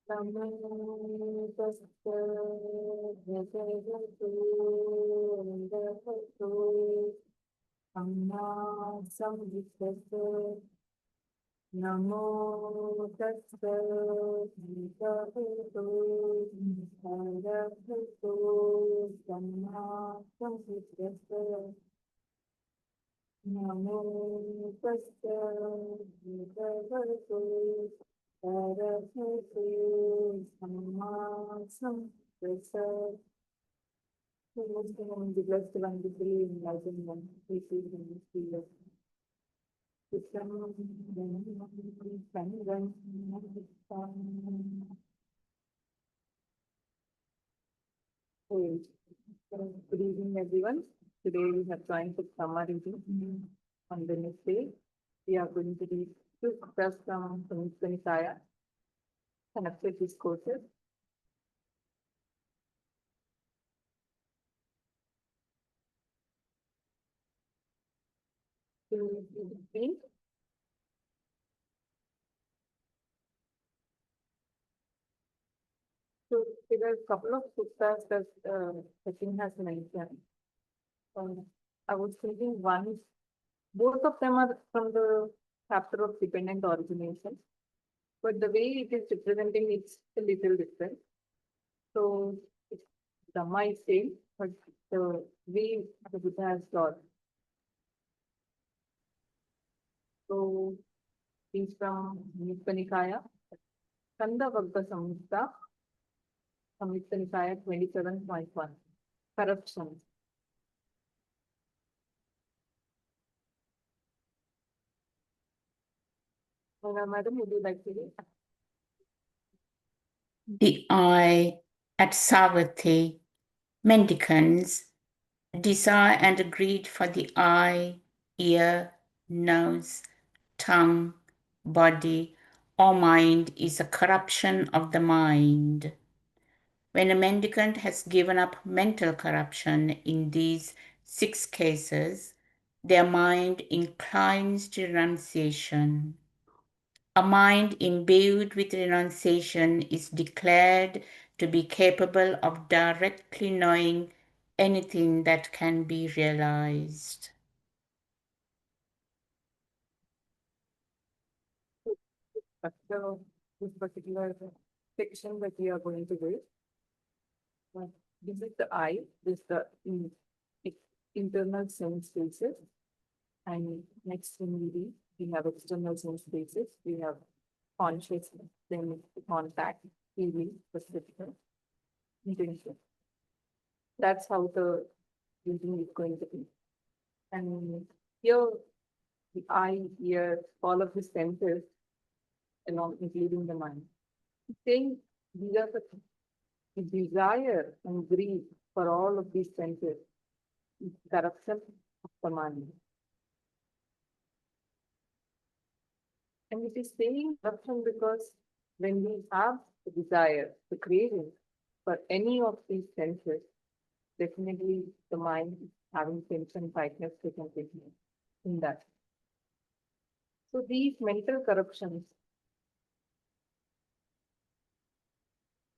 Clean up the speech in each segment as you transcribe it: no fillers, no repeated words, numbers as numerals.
Saṃyutta Namo Tassa Bhagavato Arahato Samma Sambuddhassa Namo Tassa Bhagavato Arahato Samma Sambuddhassa. The Muslim and the blessed one, the free enlightened one, we see in this field. Good evening, everyone. Today we have joined the Dhamma reading. On the next day, we are going to read two suttas from Saṃyutta Nikāya, connected discourses. So there are a couple of suttas that Sachin has mentioned. I was thinking both of them are from the chapter of dependent origination, but the way it is representing it's a little different. So Dhamma is same, but the way the Buddha has taught. So he's from Saṃyutta Nikāya, Skanda Vagga Saṃyutta, Saṃyutta Nikāya 27.1, corruption. Madam, would you like to read? The eye at Savatthi, mendicants, desire and greed for the eye, ear, nose, tongue, body, or mind is a corruption of the mind. When a mendicant has given up mental corruption in these 6 cases, their mind inclines to renunciation. A mind imbued with renunciation is declared to be capable of directly knowing anything that can be realized. So this particular section that we are going to do. This is the eye, this is the internal sense spaces. And next thing we have external sense spaces. We have conscious, then contact, feeling, perception, intention. That's how the reading is going to be. And here, the eye, ear, all of the senses, along including the mind. Saying these are the desire and greed for all of these senses, corruption of the mind. And it is saying corruption because when we have the desire, the craving for any of these senses, definitely the mind is having tension, tightness, taken in that. So these mental corruptions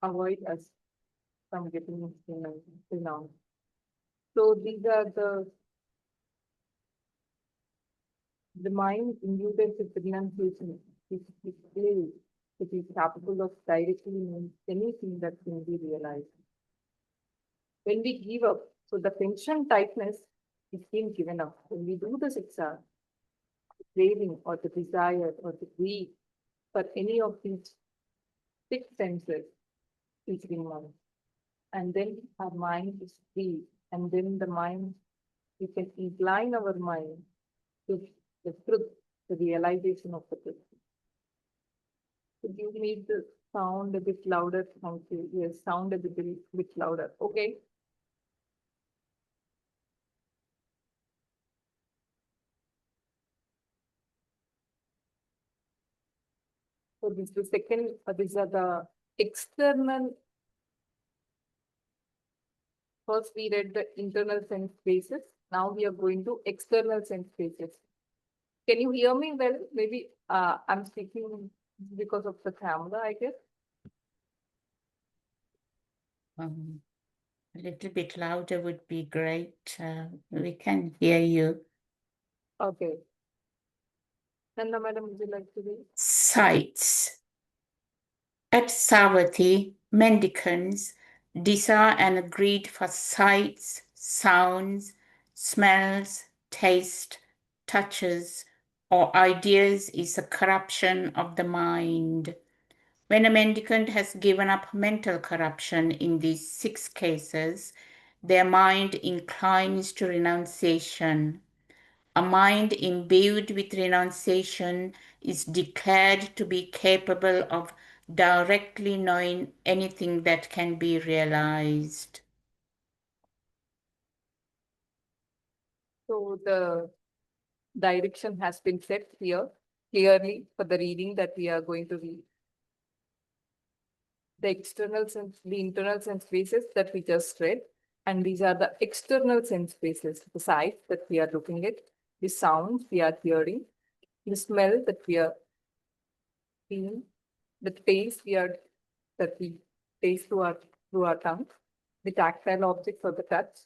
avoid us from getting now. So these are the mind imbued with renunciation it is capable of directly knowing anything that can be realized. When we give up, so the tension tightness is being given up. When we do the siksha, the craving or the desire or the greed for any of these 6 senses is removed. And then our mind is free. And then the mind, we can incline our mind to the truth, the realization of the truth. Could you make the sound a bit louder? Thank you. Yes, sound a bit louder. Okay. So this is the second, these are the external. First we read the internal sense spaces. Now we are going to external sense spaces. Can you hear me well? Maybe I'm speaking because of the camera, I guess. A little bit louder would be great. We can hear you. Okay. Nanda madam, would you like to read? Sights. At Savatthi, mendicants desire and greed for sights, sounds, smells, taste, touches, or ideas is a corruption of the mind. When a mendicant has given up mental corruption in these 6 cases, their mind inclines to renunciation. A mind imbued with renunciation is declared to be capable of directly knowing anything that can be realized. So the direction has been set here clearly for the reading that we are going to read. The external sense, the internal sense spaces that we just read, and these are the external sense spaces, the sight that we are looking at, the sounds we are hearing, the smell that we are feeling, the taste that we taste through our tongue, the tactile objects or the touch,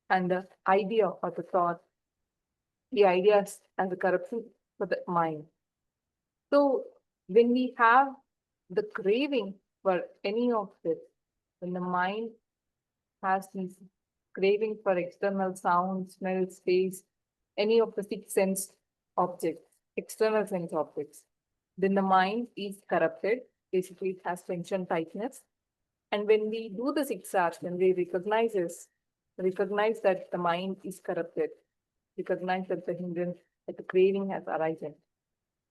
and the idea or the thought, the ideas and the corruption for the mind. So when we have the craving for any of this, when the mind has this craving for external sound, smell, taste, any of the 6 sense objects, external sense objects, then the mind is corrupted. Basically, it has tension tightness. And when we do the 6 R's, when we recognize that the mind is corrupted, recognize that the hindrance, that the craving has arisen,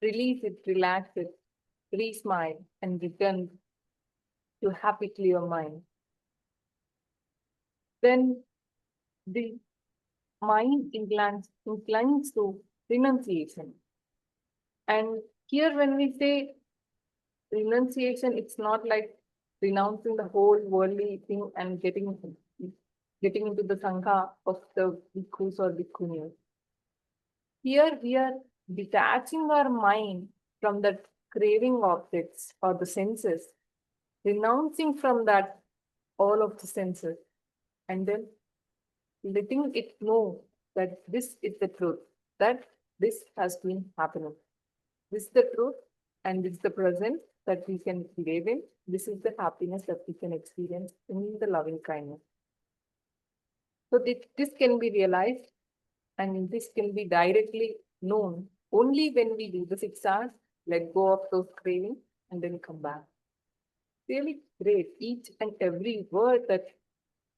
release it, relax it, re-smile, and return to happy, clear mind. Then the mind inclines to renunciation. And here, when we say renunciation, it's not like renouncing the whole worldly thing and getting into the sangha of the bhikkhus or bhikkhunis. Here, we are detaching our mind from the craving objects or the senses, renouncing from that all of the senses, and then letting it know that this is the truth, that this has been happening. This is the truth, and this is the present that we can live in. This is the happiness that we can experience in the loving kindness. So this can be realized, and this can be directly known only when we do the 6 R's, let go of those cravings, and then come back. Really great. Each and every word that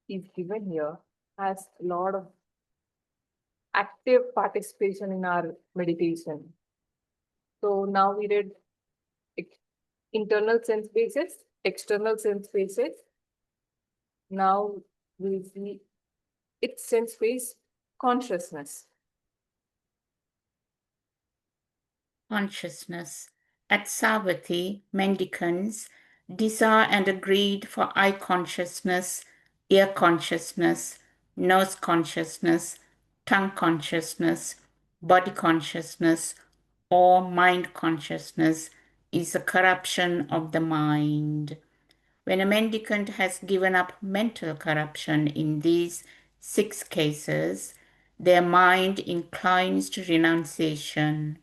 is given here has a lot of active participation in our meditation. So now we read internal sense bases, external sense bases. Now we see its sense base consciousness. Consciousness. At Savatthi, mendicants desire and greed for eye consciousness, ear consciousness, nose consciousness, tongue consciousness, body consciousness, or mind consciousness is a corruption of the mind. When a mendicant has given up mental corruption in these 6 cases, their mind inclines to renunciation.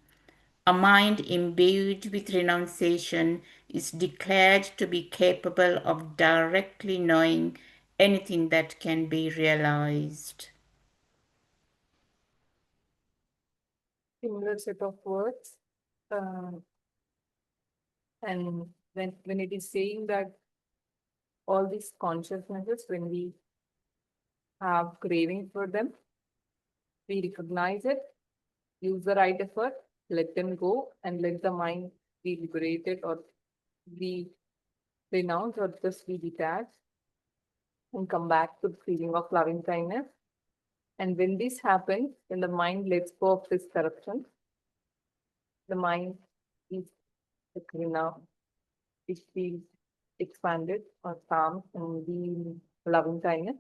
A mind imbued with renunciation is declared to be capable of directly knowing anything that can be realized. Similar set of words. And when it is saying that all these consciousnesses, when we have craving for them, we recognize it, use the right effort, let them go, and let the mind be liberated or be renounced or just be detached, and come back to the feeling of loving kindness. And when this happens, when the mind lets go of this corruption, the mind is renounced, it feels expanded or calm and be loving kindness.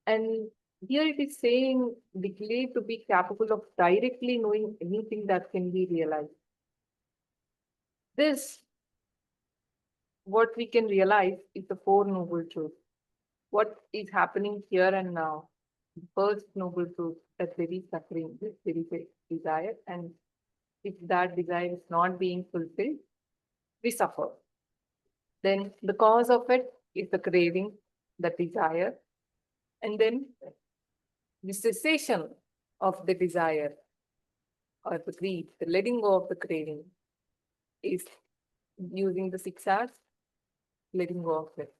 And here it is saying, declared to be capable of directly knowing anything that can be realized. This what we can realize is the Four Noble Truths. What is happening here and now? The first noble truth, that there is suffering, there is a desire, and if that desire is not being fulfilled, we suffer. Then the cause of it is the craving, the desire, and then the cessation of the desire or the greed, the letting go of the craving is using the 6 R's, letting go of it.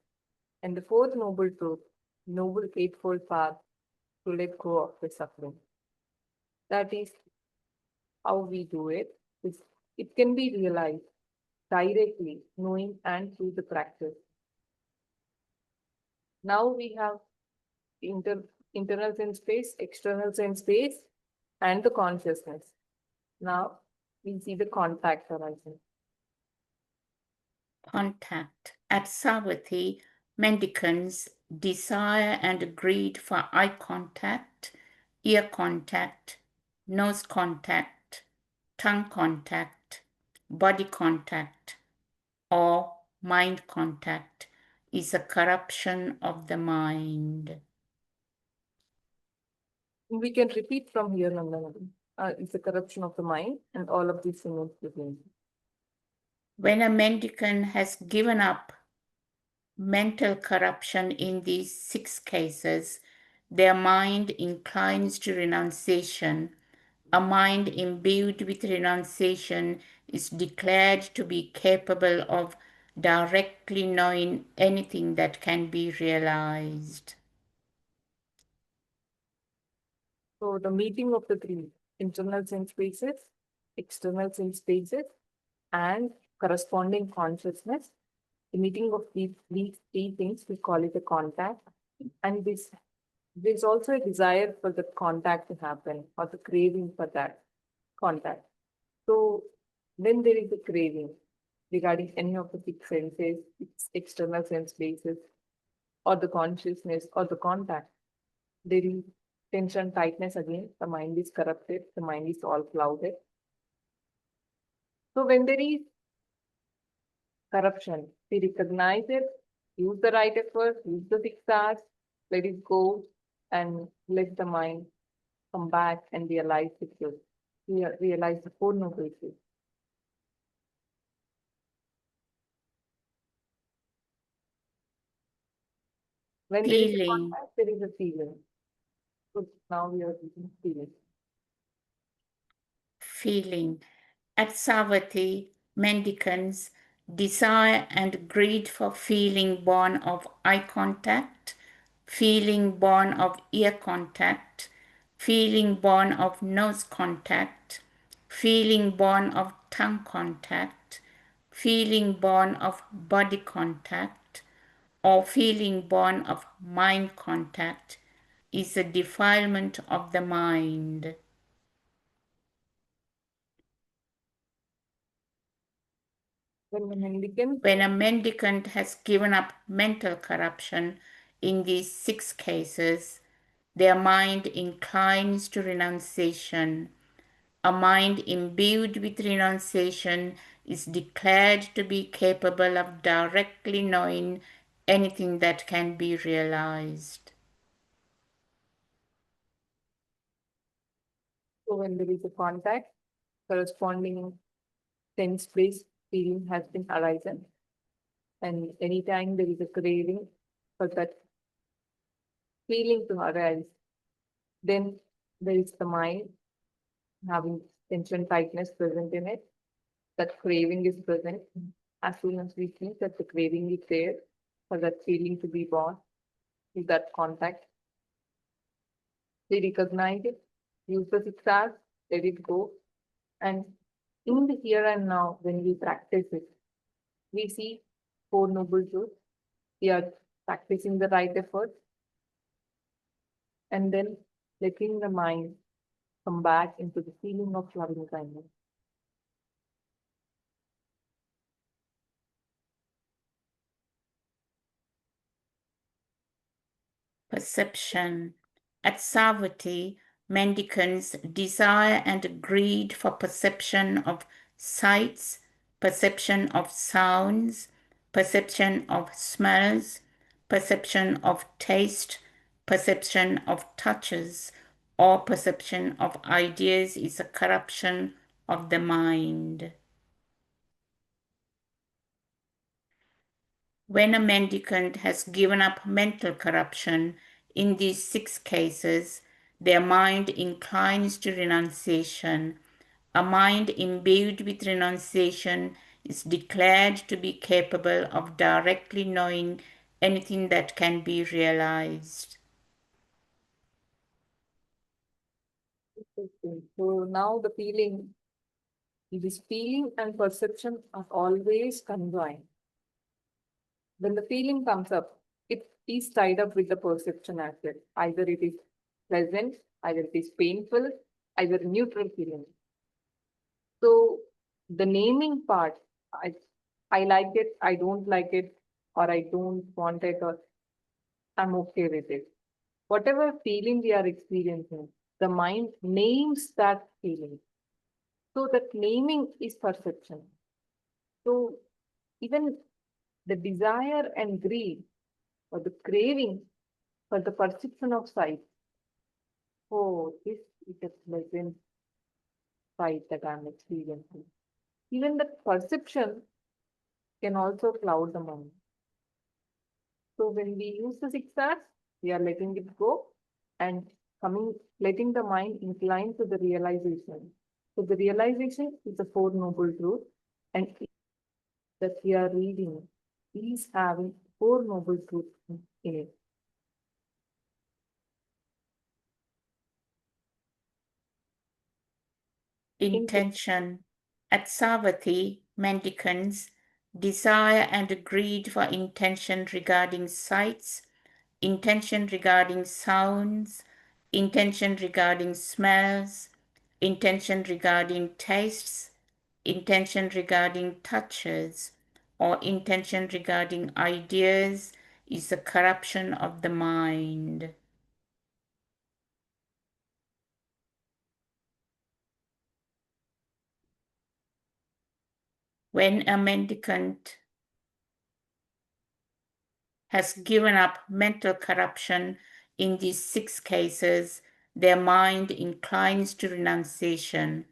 And the fourth noble truth, noble eightfold path to let go of the suffering. That is how we do it. It can be realized directly, knowing and through the practice. Now we have internal sense space, external sense space, and the consciousness. Now we see the contact arising. Contact. At Savatthi, mendicants desire and greed for eye contact, ear contact, nose contact, tongue contact, body contact, or mind contact is a corruption of the mind. We can repeat from here, Nandanadi. It's a corruption of the mind, and all of these things begin. When a mendicant has given up mental corruption in these 6 cases, their mind inclines to renunciation. A mind imbued with renunciation is declared to be capable of directly knowing anything that can be realized. So the meeting of the 3 internal sense spaces, external sense spaces, and corresponding consciousness, the meeting of these 3 things, we call it a contact. And there's also a desire for the contact to happen, or the craving for that contact. So when there is a craving regarding any of the 6 senses, its external sense spaces, or the consciousness, or the contact, there is tension, tightness again, the mind is corrupted, the mind is all clouded. So when there is corruption, we recognize it, use the right effort, use the 6 R's, let it go, and let the mind come back and realize the truth. Realize the Four Noble Truths. When there is a Feeling. contact, there is a feeling. So now we are using feeling. Feeling. At Savatthi, mendicants desire and greed for feeling born of eye contact, feeling born of ear contact, feeling born of nose contact, feeling born of tongue contact, feeling born of body contact, or feeling born of mind contact is a defilement of the mind. When a mendicant has given up mental corruption in these 6 cases, their mind inclines to renunciation. A mind imbued with renunciation is declared to be capable of directly knowing anything that can be realized. So when there is a contact, corresponding sense-based feeling has been arisen. And anytime there is a craving for that feeling to arise, then there is the mind having tension, tightness present in it. That craving is present. As soon as we see that the craving is there for that feeling to be born with that contact, we recognize it, use the 6 R's, let it go. And in the here and now, when we practice it, we see Four Noble Truths. We are practicing the right effort, and then letting the mind come back into the feeling of loving kindness. Perception. At Savatthi, mendicants desire and greed for perception of sights, perception of sounds, perception of smells, perception of taste, perception of touches, or perception of ideas is a corruption of the mind. When a mendicant has given up mental corruption, in these 6 cases, their mind inclines to renunciation. A mind imbued with renunciation is declared to be capable of directly knowing anything that can be realized. Okay. So now the feeling, this feeling and perception are always conjoined. When the feeling comes up, it is tied up with the perception as well. Either it is pleasant, either it is painful, either neutral feeling. So the naming part, I like it, I don't like it, or I don't want it, or I'm okay with it. Whatever feeling we are experiencing, the mind names that feeling. So that naming is perception. So even the desire and greed or the craving for the perception of sight. Oh, this is a pleasant sight that I'm experiencing. Even the perception can also cloud the mind. So when we use the 6 R's, we are letting it go and letting the mind incline to the realization. So the realization is the Four Noble Truths, and that we are reading is having Four Noble Truths in it. Intention. At Savatthi, mendicants, desire and greed for intention regarding sights, intention regarding sounds, intention regarding smells, intention regarding tastes, intention regarding touches, or intention regarding ideas is a corruption of the mind. When a mendicant has given up mental corruption in these 6 cases, their mind inclines to renunciation.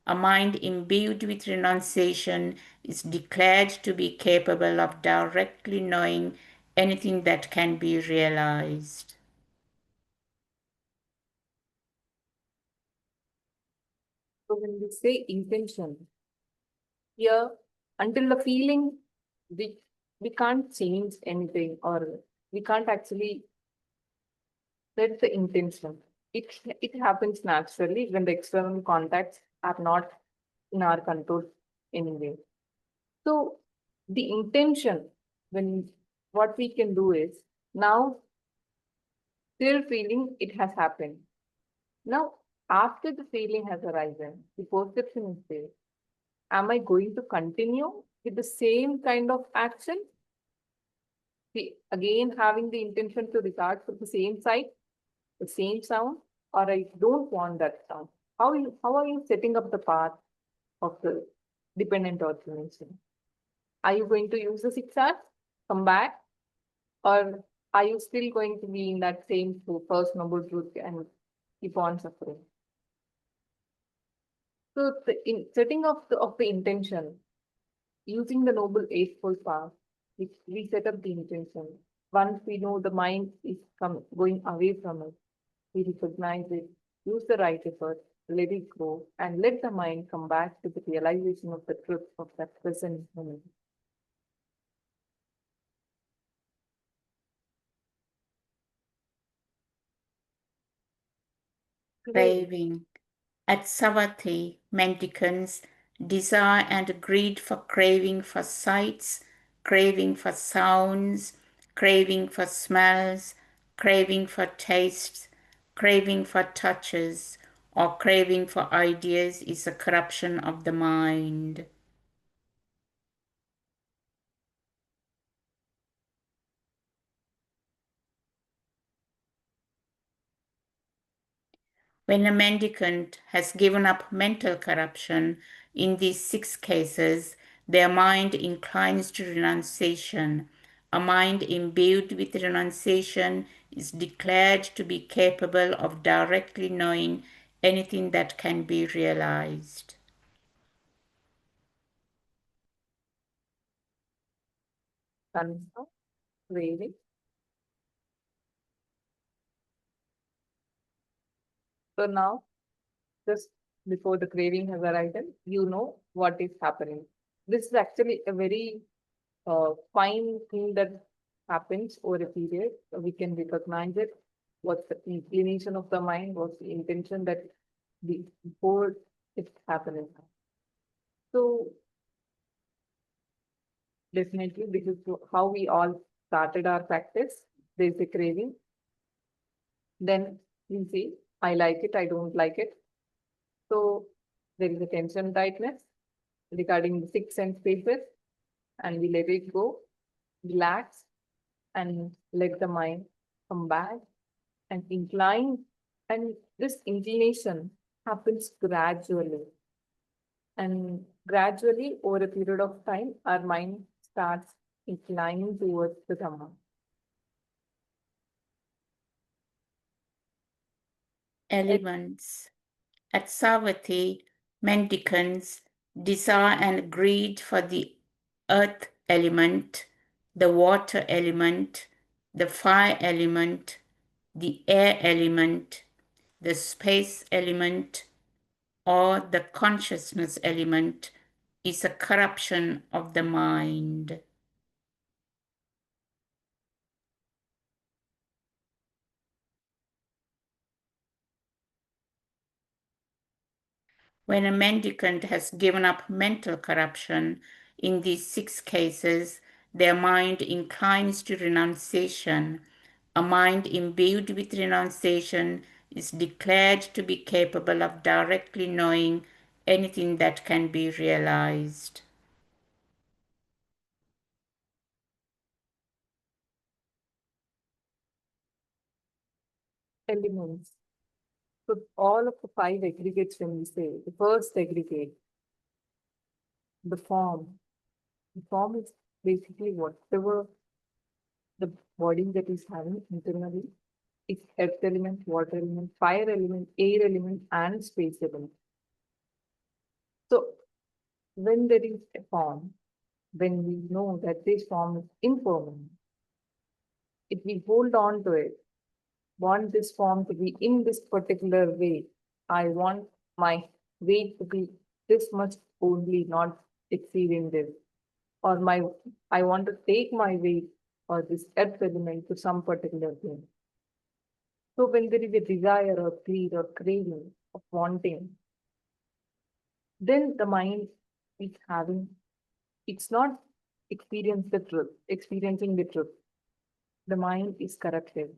A mind imbued with renunciation is declared to be capable of directly knowing anything that can be realized. So when we say intention, here until the feeling, we we can't change anything, or we can't actually set the intention. It happens naturally when the external contacts are not in our control anyway. So the intention, when what we can do is now still feeling it has happened. Now after the feeling has arisen, the perception is there. Am I going to continue with the same kind of action? Again, having the intention to regard for the same sight, the same sound, or I don't want that sound. How are you setting up the path of the dependent origination? Are you going to use the 6 R's, come back, or are you still going to be in that same first noble truth and keep on suffering? So in setting of the intention, using the noble eightfold path, we set up the intention. Once we know the mind is going away from us, we recognize it, use the right effort, let it go, and let the mind come back to the realization of the truth of that present moment. Craving. At Savatthi, mendicants, desire and greed for craving for sights, craving for sounds, craving for smells, craving for tastes, craving for touches, or craving for ideas is a corruption of the mind. When a mendicant has given up mental corruption, in these 6 cases, their mind inclines to renunciation. A mind imbued with renunciation is declared to be capable of directly knowing anything that can be realized. Concern, craving. So now, just before the craving has arisen, you know what is happening. This is actually a very fine thing that happens over a period. We can recognize it. What's the inclination of the mind? What's the intention that before it's happening? So definitely, this is how we all started our practice. There's a craving. Then we see, I like it, I don't like it. So there is a tension tightness regarding the six sense spaces, and we let it go, relax, and let the mind come back and incline. And this inclination happens gradually. And gradually, over a period of time, our mind starts inclining towards the Dhamma. Elements. At Savatthi, mendicants desire and greed for the earth element, the water element, the fire element, the air element, the space element, or the consciousness element is a corruption of the mind. When a mendicant has given up mental corruption, in these 6 cases, their mind inclines to renunciation. A mind imbued with renunciation is declared to be capable of directly knowing anything that can be realized. Elements. So all of the 5 aggregates, when we say the first aggregate, the form. The form is basically whatever the body that is having internally. It's earth element, water element, fire element, air element, and space element. So when there is a form, when we know that this form is impermanent, if we hold on to it, want this form to be in this particular way, I want my weight to be this much only, not exceeding this. Or I want to take my weight or this earth element to some particular thing. So when there is a desire or greed or craving of wanting, then the mind is having, it's not experiencing the truth. The mind is corrupted.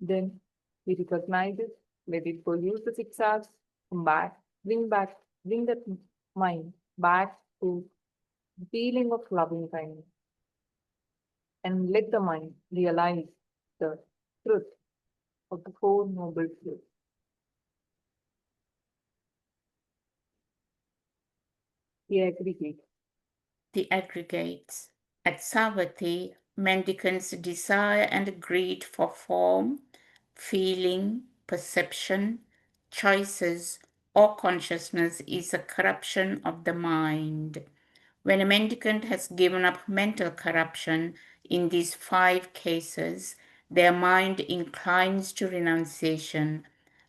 Then we recognize it, let it go, use the 6 hours, come back, bring that mind back to the feeling of loving kindness. And let the mind realize the truth of the Four Noble Truths. The aggregate. The aggregates. At Savatthi, mendicants' desire and greed for form, feeling, perception, choices, or consciousness is a corruption of the mind. When a mendicant has given up mental corruption, in these 5 cases, their mind inclines to renunciation.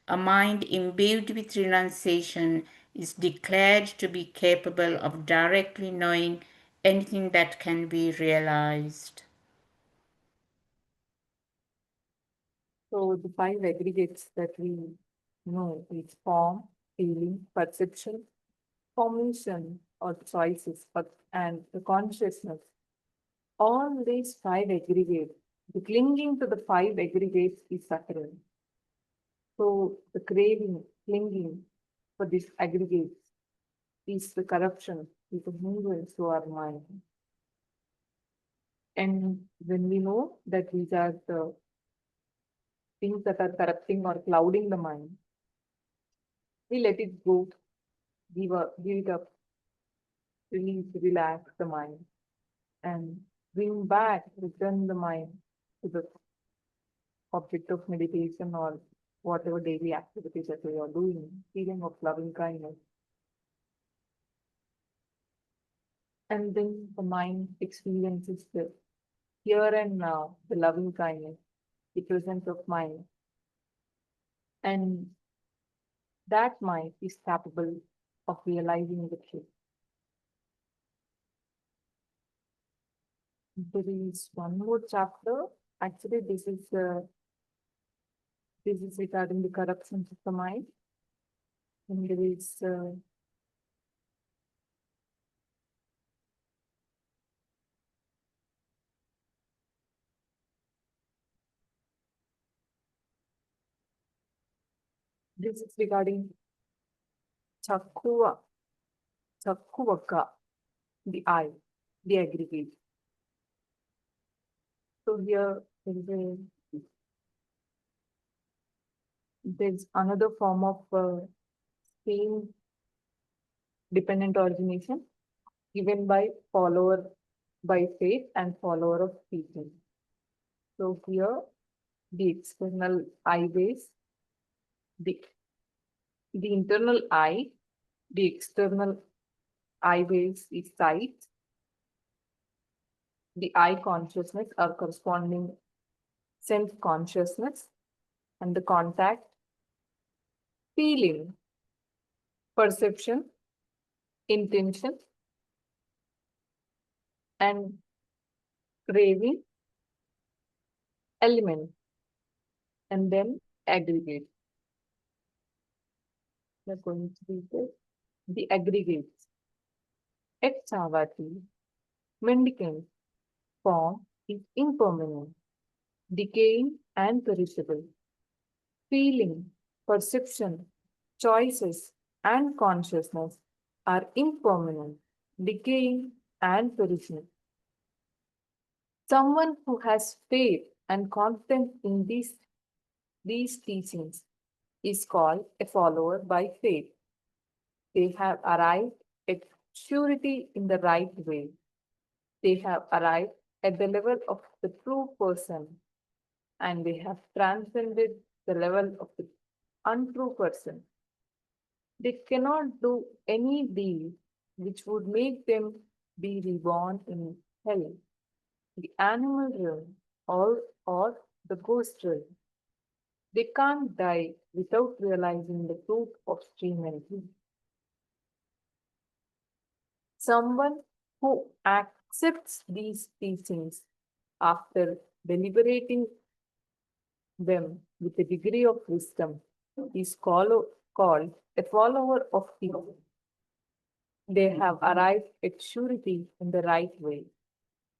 A mind imbued with renunciation is declared to be capable of directly knowing anything that can be realized. So the 5 aggregates that we know is form, feeling, perception, formation or choices, and the consciousness. All these 5 aggregates, the clinging to the 5 aggregates is suffering. So the craving, clinging for these aggregates is the corruption, is the hindrance to our mind. And when we know that these are the things that are corrupting or clouding the mind, we let it go, give it up, release, relax the mind, and return the mind to the object of meditation or whatever daily activities that we are doing, feeling of loving kindness. And then the mind experiences the here and now, the loving kindness, the presence of mind. And that mind is capable of realizing the truth. There is one more chapter. Actually, this is regarding the corruptions of the mind. And there is this is regarding Chakkuva, Chakkuvaka, the eye, the aggregate. So here there's another form of same dependent origination given by follower by faith and follower of teaching. So here the external eye base, the internal eye, the external eye base is sight, the eye consciousness or corresponding sense consciousness, and the contact, feeling, perception, intention, and craving, element, and then aggregate. We're going to read this. The aggregates. Āsavati, mendicant, form is impermanent, decaying and perishable. Feeling, perception, choices, and consciousness are impermanent, decaying, and perishing. Someone who has faith and confidence in these teachings is called a follower by faith. They have arrived at surety in the right way. They have arrived at the level of the true person, and they have transcended the level of the untrue person. They cannot do any deed which would make them be reborn in hell, the animal realm, or the ghost realm. They can't die without realizing the truth of stream entry. Someone who accepts these teachings after deliberating them with a degree of wisdom is called a follower of teaching. They have arrived at surety in the right way.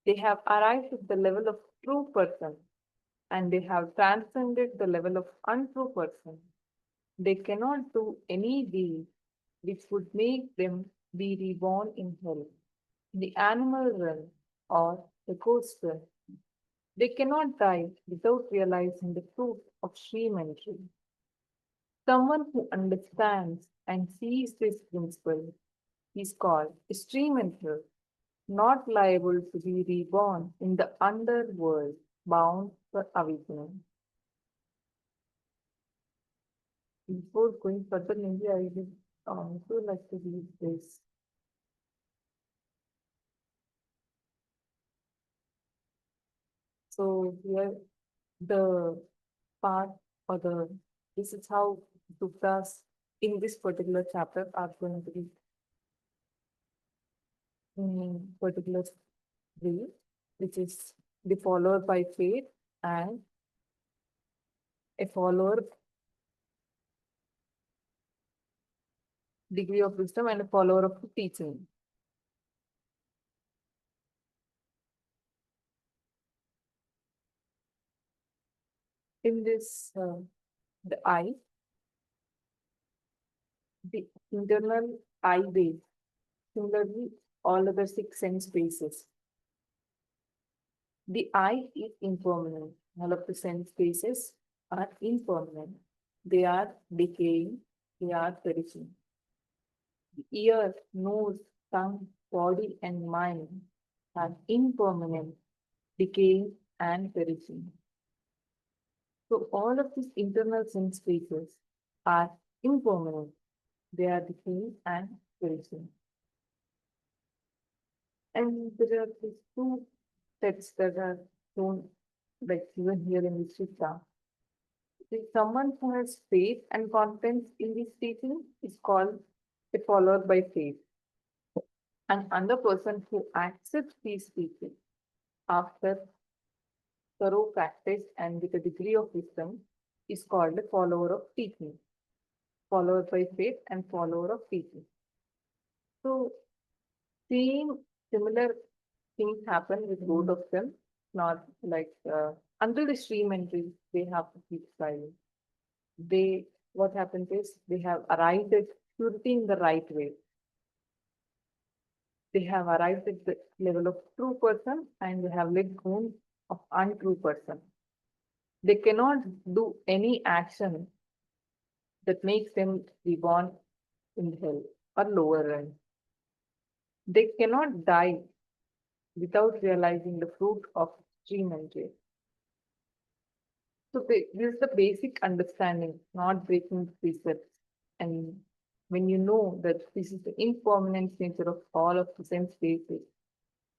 They have arrived at the level of true person, and they have transcended the level of untrue person. They cannot do any deed which would make them be reborn in hell, the animal realm, or the ghost realm. They cannot die without realizing the truth of stream entry. Someone who understands and sees this principle is called a stream entry, not liable to be reborn in the underworld, bound for awakening. Before going further, maybe I would also like to read this. So here the part or this is how Suttas in this particular chapter are going to be in particular way, which is the follower by faith and a follower degree of wisdom and a follower of teaching. In this, the eye, the internal eye base, similarly, all other six sense bases. The eye is impermanent. All of the sense bases are impermanent. They are decaying, they are perishing. The ear, nose, tongue, body and mind are impermanent, decaying and perishing. So all of these internal sense spaces are impermanent. They are decaying and perishing. And there are these two texts that are shown, like even here in the Sutta. If someone who has faith and confidence in this teaching is called a follower by faith. And another person who accepts these teachings after thorough practice and with a degree of wisdom is called a follower of teaching. Follower by faith and follower of teaching. So seeing similar things happen with both of them, not like until the stream entry, they have to keep silent. What happens is they have arrived at purity in the right way. They have arrived at the level of true person and they have let go of untrue person. They cannot do any action that makes them reborn in hell or lower realm. They cannot die without realizing the fruit of stream entry. So this is the basic understanding, not breaking precepts. And when you know that this is the impermanent nature of all of the sense spaces,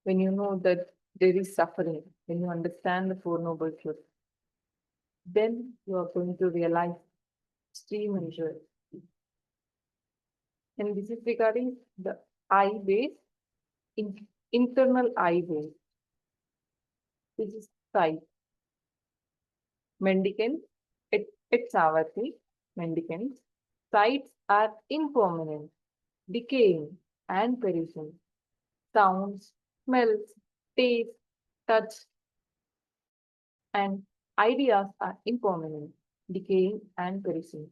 when you know that there is suffering, when you understand the Four Noble Truths, then you are going to realize stream entry. And this is regarding the I base, internal I base. This is sight. Mendicants, it's Savati, mendicants. Sights are impermanent, decaying, and perishing. Sounds, smells, taste, touch, and ideas are impermanent, decaying, and perishing.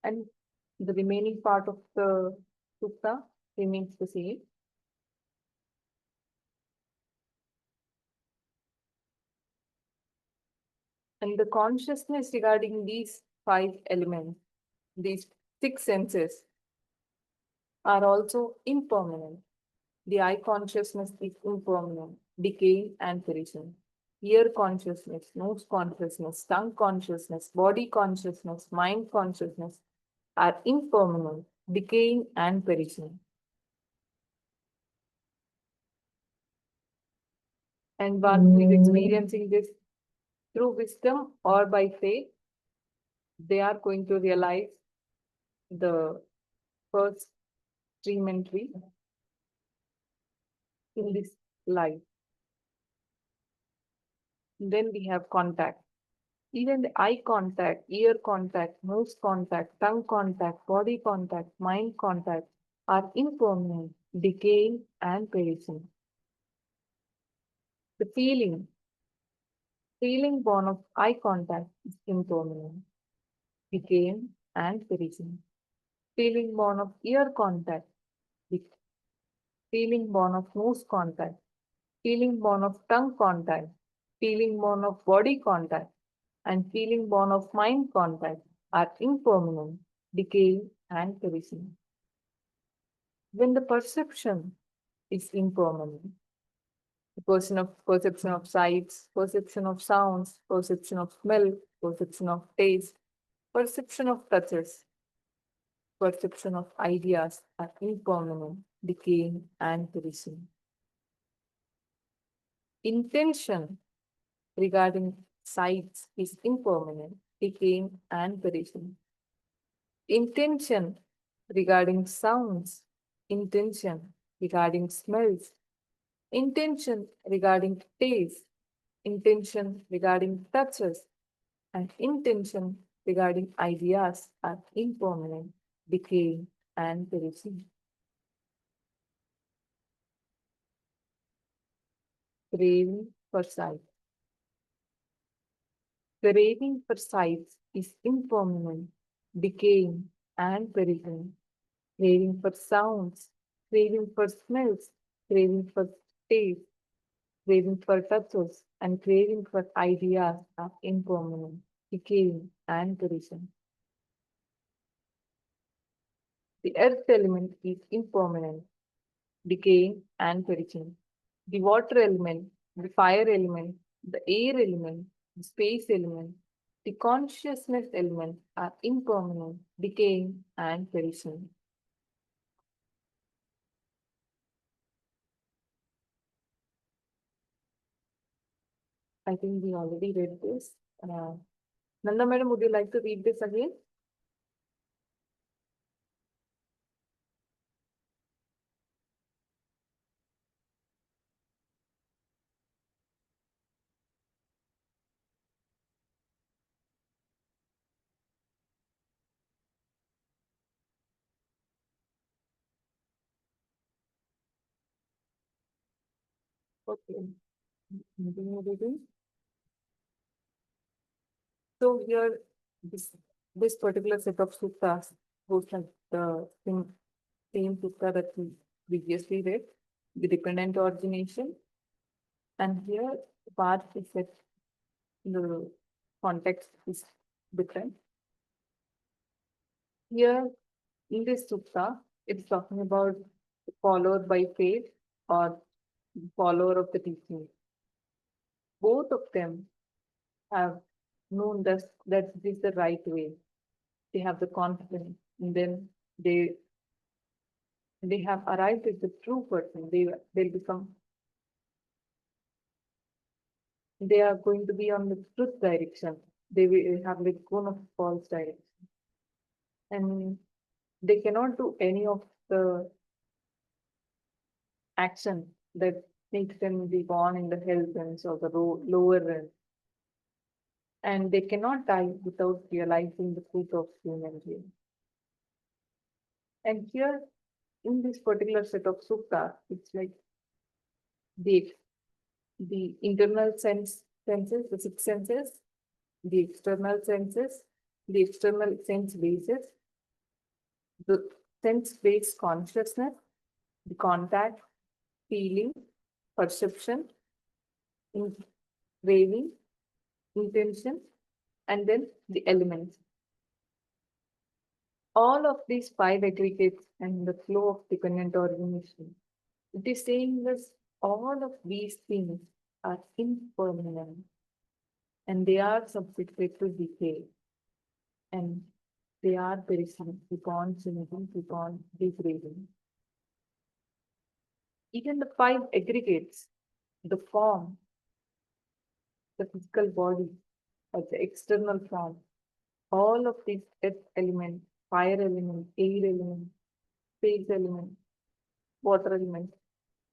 And the remaining part of the sutta remains the same. And the consciousness regarding these five elements, these six senses, are also impermanent. The eye consciousness is impermanent, decaying and perishing. Ear consciousness, nose consciousness, tongue consciousness, body consciousness, mind consciousness are impermanent, decaying and perishing. And one who is experiencing this through wisdom or by faith, they are going to realize the first stream entry in this life. Then we have contact. Even the eye contact, ear contact, nose contact, tongue contact, body contact, mind contact are impermanent, decaying and perishing. The feeling born of eye contact is impermanent, decaying and perishing. Feeling born of ear contact, feeling born of nose contact, feeling born of tongue contact, feeling born of body contact, and feeling born of mind contact are impermanent, decaying, and perishing. When the perception is impermanent, the perception of sights, perception of sounds, perception of smell, perception of taste, perception of touches, perception of ideas are impermanent, decaying, and perishing. Intention regarding sights is impermanent, decaying, and perishing. Intention regarding sounds, intention regarding smells, intention regarding taste, intention regarding touches, and intention regarding ideas are impermanent, decaying, and perishing. Craving for sight. Craving for sights is impermanent, decaying, and perishing. Craving for sounds, craving for smells, craving for taste, craving for touches, and craving for ideas are impermanent, decaying, and perishing. The earth element is impermanent. decaying and perishing. The water element, the fire element, the air element, the space element, the consciousness element are impermanent, decaying and perishing. I think we already read this. Nanda madam, would you like to read this again? Okay. Continue reading. So here, this particular set of suttas goes like the same sutta that we previously read, the dependent origination. And here, the part is that the context is different. Here, in this sutta, it's talking about the follower by faith or follower of the teaching. Both of them have known that this is the right way. They have the confidence, and then they have arrived at the true person. They'll become, they are going to be on the truth direction. They will have let go of false direction. And they cannot do any of the action that makes them be born in the hell realms or the lower realms. And they cannot die without realizing the truth of human being. And here, in this particular set of sutta, it's like the the internal senses, the six senses, the external senses, the external sense bases, the sense-based consciousness, the contact, feeling, perception, craving, intention, and then the elements. All of these five aggregates and the flow of dependent origination. It is saying that all of these things are impermanent and they are subjected to decay and they are perishing, keep on changing, keep on degrading. Even the five aggregates, the form, the physical body, or the external form, all of these earth element, fire element, air element, space element, water element,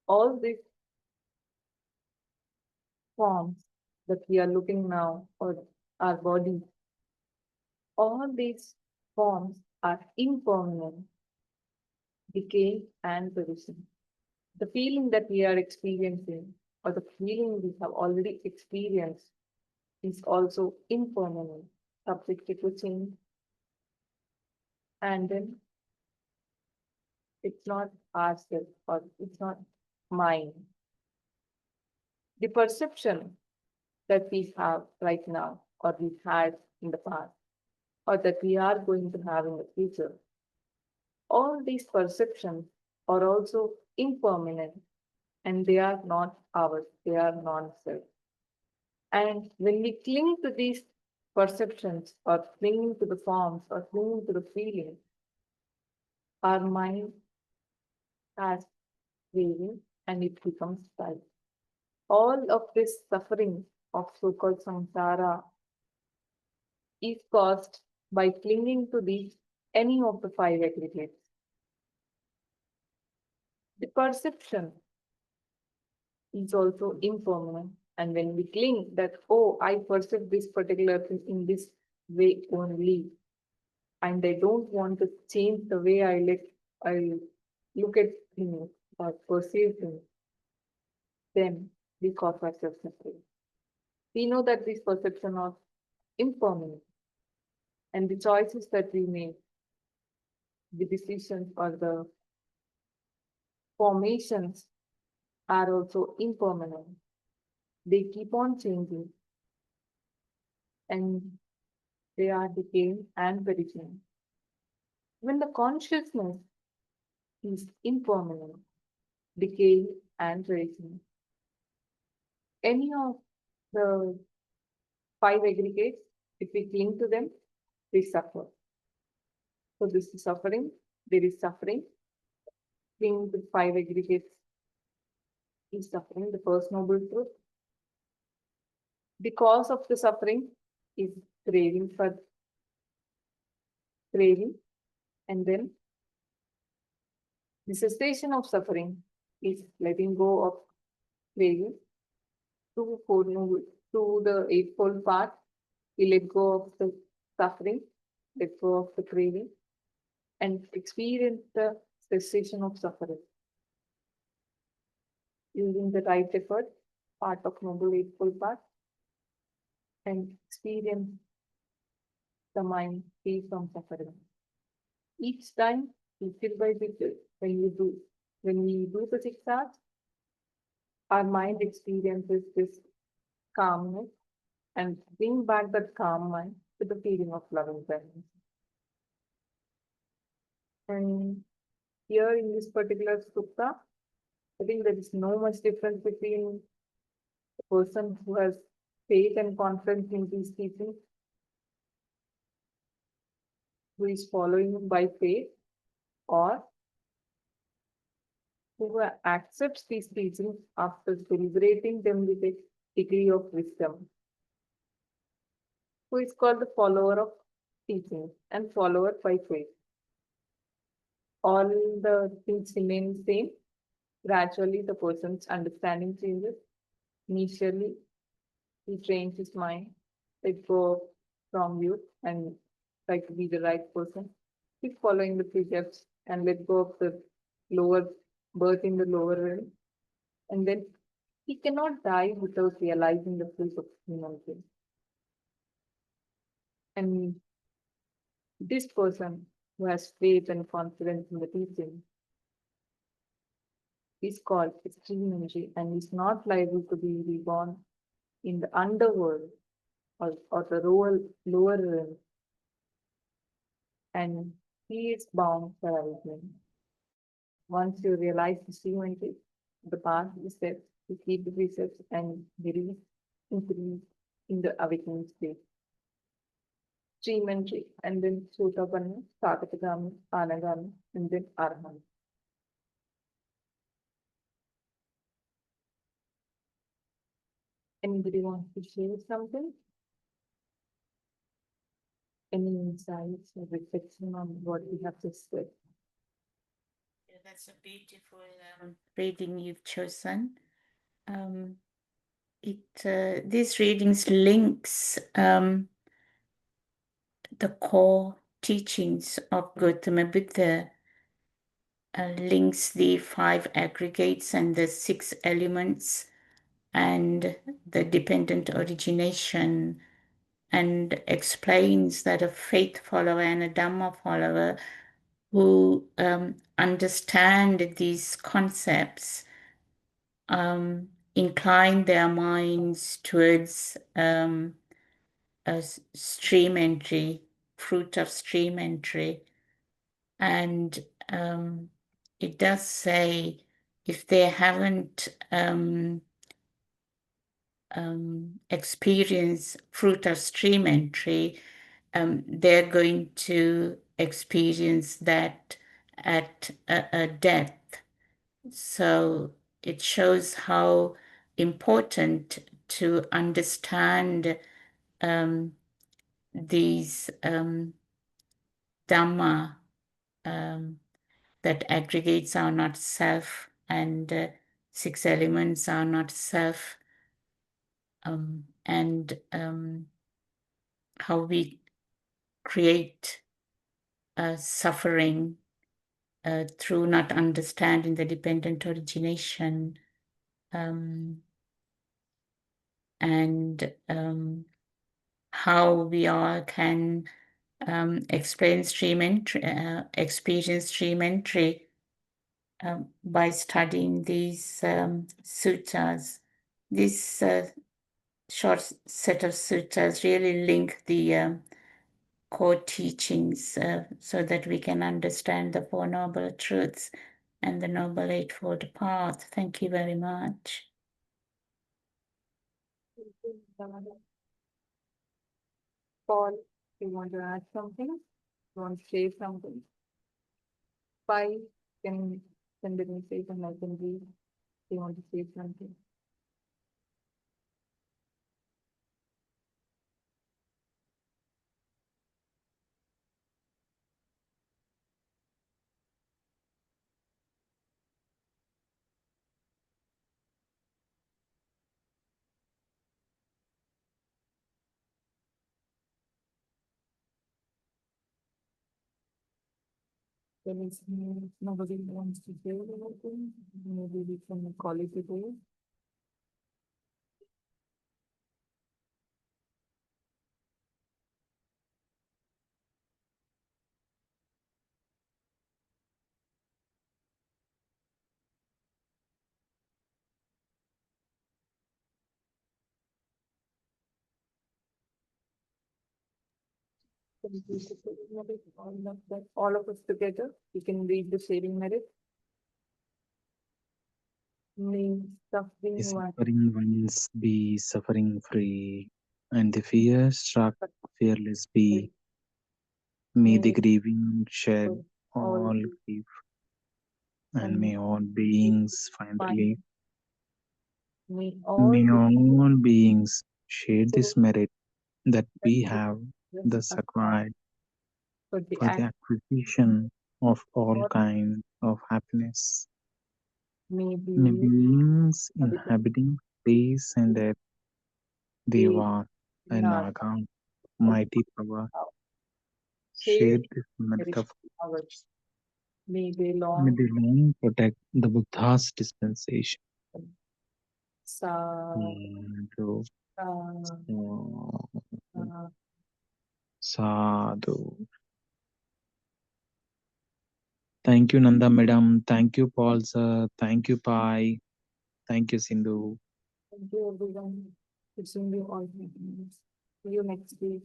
all these forms that we are looking now, or our body, all these forms are impermanent, decaying and perishing. The feeling that we are experiencing, or the feeling we have already experienced, is also impermanent, subjected to change. And then it's not ourself or it's not mine. The perception that we have right now, or we had in the past, or that we are going to have in the future, all these perceptions are also impermanent and they are not ours, they are non-self. And when we cling to these perceptions or clinging to the forms or clinging to the feelings, our mind has craving and it becomes tight. All of this suffering of so-called samsara is caused by clinging to these any of the five aggregates. The perception is also impermanent. And when we cling that, oh, I perceive this particular thing in this way only, and I don't want to change the way I look at things or perceive things, then we cause ourselves suffering. We know that these perceptions are impermanent, and the choices that we make, the decisions or the formations are also impermanent. They keep on changing and they are decaying and perishing. When the consciousness is impermanent, decay, and raising. Any of the five aggregates, if we cling to them, we suffer. So this is suffering, there is suffering. Cling to five aggregates is suffering, the first noble truth. The cause of the suffering is craving for craving, and then the cessation of suffering is letting go of craving. To the eightfold path, we let go of the suffering, let go of the craving, and experience the cessation of suffering. Using the right effort, part of Noble Eightfold Path, and experience the mind free from suffering. Each time, little by little, when we do the 6 hours, our mind experiences this calmness and bring back that calm mind to the feeling of loving presence. And here in this particular sutta, I think there is no much difference between the person who has faith and confidence in these teachings, who is following by faith, or who accepts these teachings after deliberating them with a degree of wisdom, who is called the follower of teachings and follower by faith. All the things remain same. Gradually, the person's understanding changes. Initially, he trains his mind, let go from youth and try to be the right person. Keep following the precepts and let go of the lower birth in the lower realm. And then he cannot die without realizing the truth of humanity. And this person who has faith and confidence in the teaching is called extreme energy and is not liable to be reborn in the underworld or the lower realm. And he is bound for everything. Once you realize the extreme the path is set to keep the precepts and increase in the awakening state. Extreme and then Sotapanna, Sakatagami, Anagami, and then Arahant. Anybody wants to share something? Any insights or reflection on what we have just said? Yeah, that's a beautiful reading you've chosen. These readings links the core teachings of Gautama Buddha, links the 5 aggregates and the 6 elements and the dependent origination, and explains that a faith follower and a Dhamma follower who understand these concepts incline their minds towards a stream entry, fruit of stream entry. And it does say if they haven't experienced fruit of stream entry, they're going to experience that at a death. So it shows how important to understand these Dhamma, that aggregates are not self and 6 elements are not self, and how we create suffering through not understanding the dependent origination, and how we all can experience stream entry by studying these suttas. This short set of suttas really link the core teachings so that we can understand the Four Noble Truths and the Noble Eightfold Path. Thank you very much. Paul, you want to add something? You want to say something? Pi can send a message and I can read. You want to say something? There is nobody wants to say anything. Maybe we can call it a day. Can we read the saving merit? All of us together, we can read the saving merit. May suffering The one suffering ones be suffering free, and the fear struck fearless be. May the grieving shed all grief, and may all beings find relief. may May all all beings share this merit that we have thus acquired for the for the acquisition of all kinds of happiness. may May be beings inhabiting space and earth, Deva and Naga, mighty power, share this merit of ours. May they may long they long protect the Buddha's dispensation. Sadhu, sadhu. Thank you, Nanda Madam. Thank you, Paul sir. Thank you, Pai. Thank you, Sindhu. Thank you everyone. Wishing you all happiness. See you next week.